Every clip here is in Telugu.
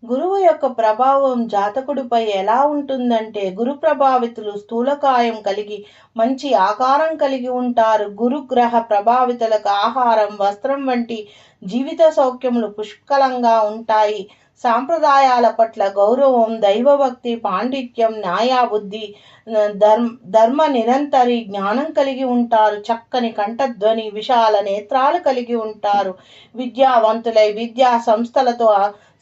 గురువు యొక్క ప్రభావం జాతకుడిపై ఎలా ఉంటుందంటే, గురు ప్రభావితులు స్థూలకాయం కలిగి మంచి ఆకారం కలిగి ఉంటారు. గురుగ్రహ ప్రభావితులకు ఆహారం, వస్త్రం వంటి జీవిత సౌఖ్యములు పుష్కలంగా ఉంటాయి. సాంప్రదాయాల పట్ల గౌరవం, దైవభక్తి, పాండిత్యం, న్యాయబుద్ధి, ధర్మ నిరంతరి జ్ఞానం కలిగి ఉంటారు. చక్కని కంఠధ్వని, విశాల నేత్రాలు కలిగి ఉంటారు. విద్యావంతులై విద్యా సంస్థలతో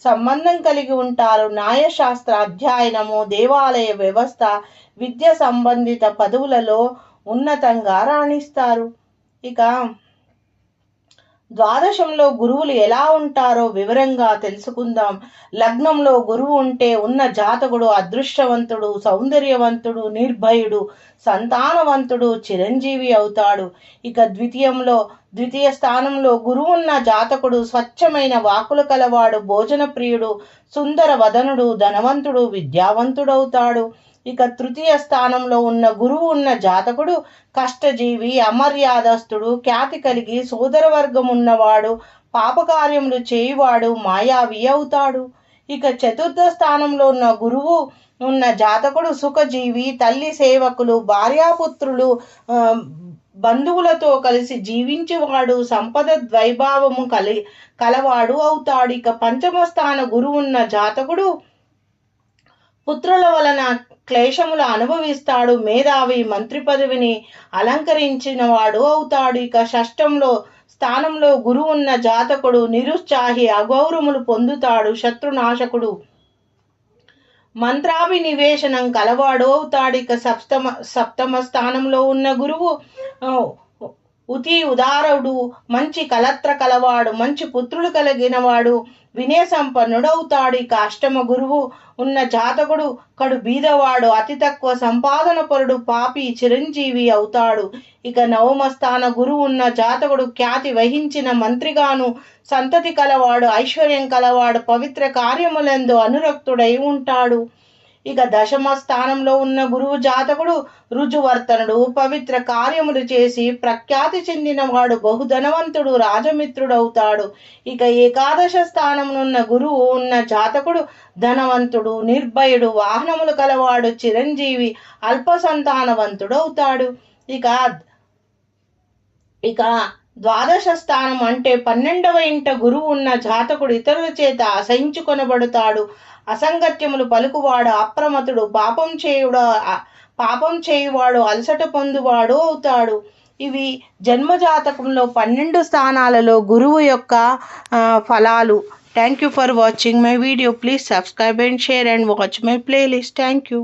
సంబంధం కలిగి ఉంటారు. న్యాయశాస్త్ర అధ్యయనము, దేవాలయ వ్యవస్థ, విద్య సంబంధిత పదవులలో ఉన్నతంగా రాణిస్తారు. ఇక ద్వాదశంలో గురువులు ఎలా ఉంటారో వివరంగా తెలుసుకుందాం. లగ్నంలో గురువు ఉంటే ఉన్న జాతకుడు అదృష్టవంతుడు, సౌందర్యవంతుడు, నిర్భయుడు, సంతానవంతుడు, చిరంజీవి అవుతాడు. ఇక ద్వితీయ స్థానంలో గురువు ఉన్న జాతకుడు స్వచ్ఛమైన వాక్కులు కలవాడు, భోజన ప్రియుడు, సుందర వదనుడు, ధనవంతుడు, విద్యావంతుడవుతాడు. ఇక తృతీయ స్థానంలో ఉన్న గురువు ఉన్న జాతకుడు కష్టజీవి, అమర్యాదస్తుడు, ఖ్యాతి కలిగి సోదరవర్గం ఉన్నవాడు, పాపకార్యములు చేయువాడు, మాయావి అవుతాడు. ఇక చతుర్థ స్థానంలో ఉన్న గురువు ఉన్న జాతకుడు సుఖజీవి, తల్లి సేవకులు, భార్యాపుత్రులు, బంధువులతో కలిసి జీవించేవాడు, సంపద ద్వైభావము కలవాడు అవుతాడు. ఇక పంచమ స్థాన గురువు ఉన్న జాతకుడు పుత్రుల వలన క్లేశములు అనుభవిస్తాడు, మేధావి, మంత్రి పదవిని అలంకరించిన వాడు అవుతాడు. ఇక షష్టంలో స్థానంలో గురువు ఉన్న జాతకుడు నిరుత్సాహి, అగౌరవములు పొందుతాడు, శత్రునాశకుడు, మంత్రాభినివేశనం కలవాడు అవుతాడు. ఇక సప్తమ స్థానంలో ఉన్న గురువు ఉదారుడు, మంచి కలత్ర కలవాడు, మంచి పుత్రులు కలిగినవాడు, వినయ సంపన్నుడవుతాడు. ఇక అష్టమ గురువు ఉన్న జాతకుడు కడు బీదవాడు, అతి తక్కువ సంపాదన పరుడు, పాపి, చిరంజీవి అవుతాడు. ఇక నవమ స్థాన గురువు ఉన్న జాతకుడు ఖ్యాతి వహించిన మంత్రిగాను, సంతతి కలవాడు, ఐశ్వర్యం కలవాడు, పవిత్ర కార్యములందు అనురక్తుడై ఉంటాడు. ఇక దశమ స్థానంలో ఉన్న గురువు జాతకుడు రుజువర్తనుడు, పవిత్ర కార్యములు చేసి ప్రఖ్యాతి చెందినవాడు, బహుధనవంతుడు, రాజమిత్రుడవుతాడు. ఇక ఏకాదశ స్థానమునున్న గురువు ఉన్న జాతకుడు ధనవంతుడు, నిర్భయుడు, వాహనములు కలవాడు, చిరంజీవి, అల్ప సంతానవంతుడు అవుతాడు. ఇక ద్వాదశ స్థానం అంటే 12వ ఇంట గురువు ఉన్న జాతకుడు ఇతరుల చేత అసహించుకొనబడతాడు, అసంగత్యములు పలుకువాడు, అప్రమతుడు, పాపం చేయువాడు, అలసట పొందువాడు అవుతాడు. ఇవి జన్మజాతకంలో 12 స్థానాలలో గురువు యొక్క ఫలాలు. Thank you for watching my video. Please subscribe and share and watch my playlist. Thank you.